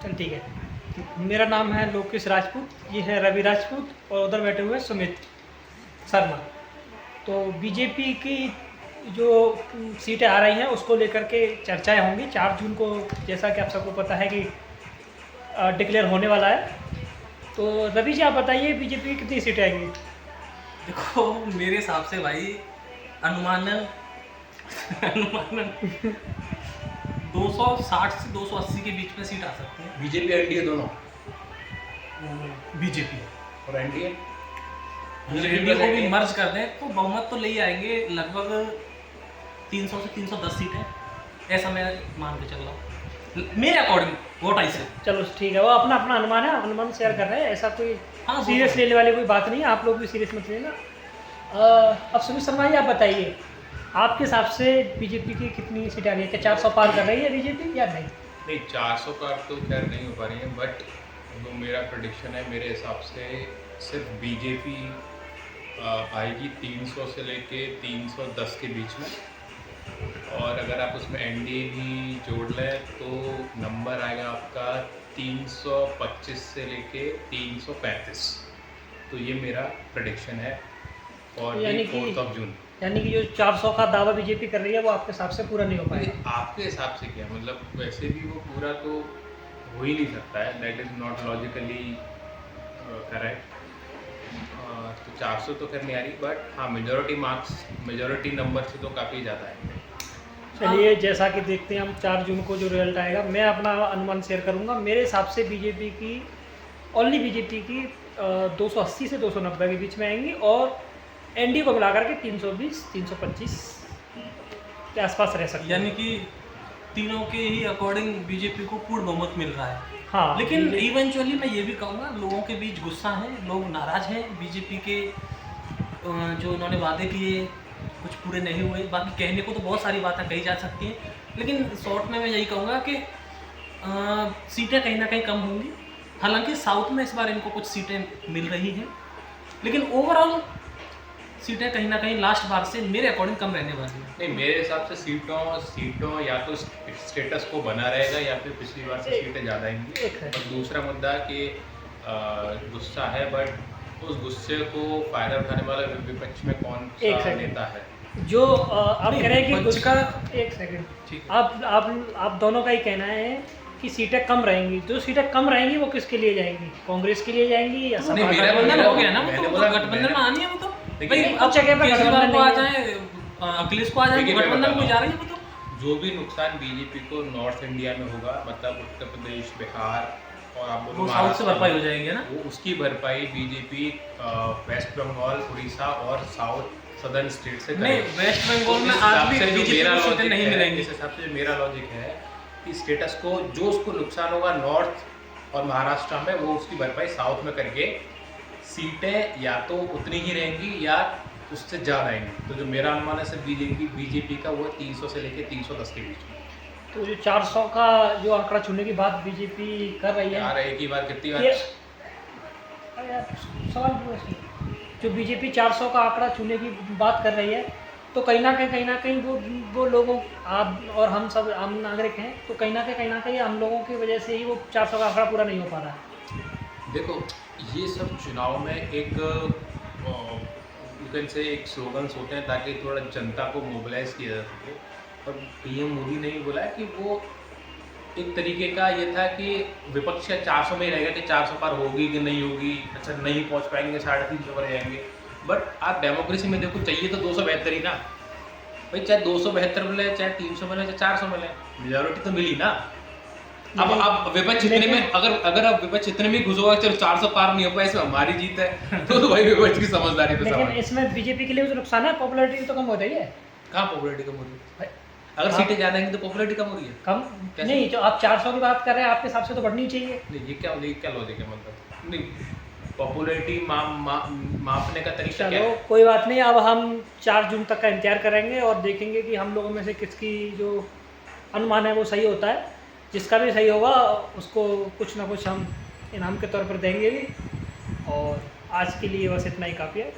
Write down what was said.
चल ठीक है। मेरा नाम है लोकेश राजपूत, ये है रवि राजपूत और उधर बैठे हुए सुमित शर्मा। तो बीजेपी की जो सीटें आ रही हैं उसको लेकर के चर्चाएं होंगी 4 जून को, जैसा कि आप सबको पता है कि डिक्लेयर होने वाला है। तो रवि जी आप बताइए बीजेपी की कितनी सीटें आएंगी? देखो मेरे हिसाब से भाई अनुमानन अनुमानन 260 से 280 के बीच में सीट आ सकती है। बीजेपी एनडीए दोनों बीजेपी और एनडीए एनडीए को भी मर्ज कर दें तो बहुमत तो ले ही आएंगे, लगभग 300 से 310 सीटें, ऐसा मैं मान के चल रहा हूँ मेरे अकॉर्डिंग वोट आई से। चलो ठीक है, वो अपना अपना अनुमान है, अनुमान शेयर कर रहे हैं, ऐसा कोई हाँ, सीरियस लेने वाली कोई बात नहीं है, आप लोग भी सीरियस मत लेना। अब सुमित शर्मा जी आप बताइए आपके हिसाब से बीजेपी की कितनी सीटें आ रही है? क्या 400 पार कर रही है बीजेपी या नहीं? नहीं, 400 पार तो खैर नहीं हो पा रही है, बट जो मेरा प्रेडिक्शन है मेरे हिसाब से सिर्फ बीजेपी आएगी 300 से लेके 310 के बीच में। और अगर आप उसमें एनडीए भी जोड़ लें तो नंबर आएगा आपका 325 से लेके 335। तो ये मेरा प्रेडिक्शन है और यानी कि 4th ऑफ जून। यानी कि जो 400 का दावा बीजेपी कर रही है वो आपके हिसाब से पूरा नहीं हो पाएगा? आपके हिसाब से क्या मतलब, वैसे भी वो पूरा तो हो ही नहीं सकता है, that is not logically correct. तो 400 तो खैर नहीं आ रही, बट हाँ मेजॉरिटी नंबर से तो काफ़ी ज़्यादा है। चलिए जैसा कि देखते हैं हम 4 जून को जो रिजल्ट आएगा, मैं अपना अनुमान शेयर करूंगा। मेरे हिसाब से बीजेपी की बीजेपी की 280 से 290 के बीच में आएंगी और एनडीए को मिलाकर के 320 325 के आसपास रह सकती है। यानी कि तीनों के ही अकॉर्डिंग बीजेपी को पूर्ण बहुमत मिल रहा है। हाँ, लेकिन इवेंचुअली मैं ये भी कहूँगा लोगों के बीच गुस्सा है, लोग नाराज हैं बीजेपी के जो उन्होंने वादे किए कुछ पूरे नहीं हुए। बाकी कहने को तो बहुत सारी बातें कही जा सकती हैं, लेकिन शॉर्ट में मैं यही कहूँगा कि सीटें कहीं ना कहीं कम होंगी। हालांकि साउथ में इस बार इनको कुछ सीटें मिल रही हैं, लेकिन ओवरऑल सीटें कहीं ना कहीं लास्ट बार से मेरे अकॉर्डिंग कम रहने वाली है। नहीं, मेरे हिसाब से सीटों या तो स्टेटस को बना रहेगा या फिर पिछली बार से सीटें ज़्यादा आएंगी। और दूसरा मुद्दा कि गुस्सा है, बट उस गुस्से को फ़ायदा उठाने वाला विपक्ष में कौन सा नेता है? जो आप कह रहे हैं कि का एक सेकंड, ठीक है। आप दोनों का ही कहना है कि सीटें कम रहेंगी। जो सीटें कम रहेंगी वो किसके लिए जाएंगी? कांग्रेस के लिए जाएंगी या नहीं, मेरा गठबंधन हो गया ना, वो तो गठबंधन में आनी है। वो तो भाई अब केजरीवाल को आ जाए, अखिलेश को आ जाए, गठबंधन को जा रही है। वो तो जो भी नुकसान बीजेपी को नॉर्थ इंडिया में होगा, मतलब उत्तर प्रदेश, बिहार और आप वो साउथ से भरपाई हो जाएगी ना, वो उसकी भरपाई बीजेपी वेस्ट बंगाल, उड़ीसा और सदर्न स्टेट से नहीं, वेस्ट बंगाल में आज भी बीजेपी को सीटें नहीं मिलेंगी। इस हिसाब से मेरा लॉजिक है कि स्टेटस को जो उसको नुकसान होगा नॉर्थ और महाराष्ट्र में, वो उसकी भरपाई साउथ में करके सीटें या तो उतनी ही रहेंगी या उससे ज़्यादा आएंगी। तो जो मेरा अनुमान है सिर्फ बीजेपी का, वो 300 से लेके 310 के बीच में। तो जो 400 का जो आंकड़ा छूने की बात बीजेपी कर रही है यार एक ही बार कितनी बार अरे यार, सवाल पूरा सुनो। जो बीजेपी 400 का आंकड़ा छूने की बात कर रही है, तो कहीं ना कहीं वो लोगों, आप और हम सब आम नागरिक हैं, तो कहीं ना कहीं हम लोगों की वजह से ही वो 400 का आंकड़ा पूरा नहीं हो पा रहा है। देखो, ये सब चुनाव में एक से एक स्लोगन्स होते हैं ताकि थोड़ा जनता को मोबिलाइज किया जा सके। और पीएम मोदी ने भी बोला है कि वो एक तरीके का ये था कि विपक्ष का 400 में ही रहेगा कि 400 पार होगी कि नहीं होगी, अच्छा नहीं पहुंच पाएंगे, 350 पर जाएंगे। बट आप डेमोक्रेसी में देखो, चाहिए तो 272 ही ना भाई, चाहे 272 मिले, चाहे 300 मिले, चाहे 400 मिले, मेजॉरिटी तो मिली ना। अब विपक्ष इतने में अगर अब विपक्ष इतने में घुस होगा, चलो 400 पार नहीं हो पाए, इसमें हमारी जीत है, तो भाई विपक्ष की समझदारी पे सवाल। लेकिन इसमें बीजेपी के लिए भी तो नुकसान है, पॉपुलैरिटी तो कम हो रही है। कहाँ पॉपुलैरिटी कम हो रही है? अगर सीटें ज्यादा आएंगी तो पॉपुलैरिटी कम हो रही है? कम नहीं, जो आप 400 की बात कर रहे हैं आपके हिसाब से तो बढ़नी चाहिए। नहीं, ये क्या लॉजिक है? मतलब नहीं, पॉपुलैरिटी मापने का तरीका क्या चलो है? कोई बात नहीं, अब हम 4 जून तक का इंतजार करेंगे और देखेंगे कि हम लोगों में से किसकी जो अनुमान है वो सही होता है। जिसका भी सही होगा उसको कुछ ना कुछ हम इनाम के तौर पर देंगे भी। और आज के लिए बस इतना ही काफ़ी है।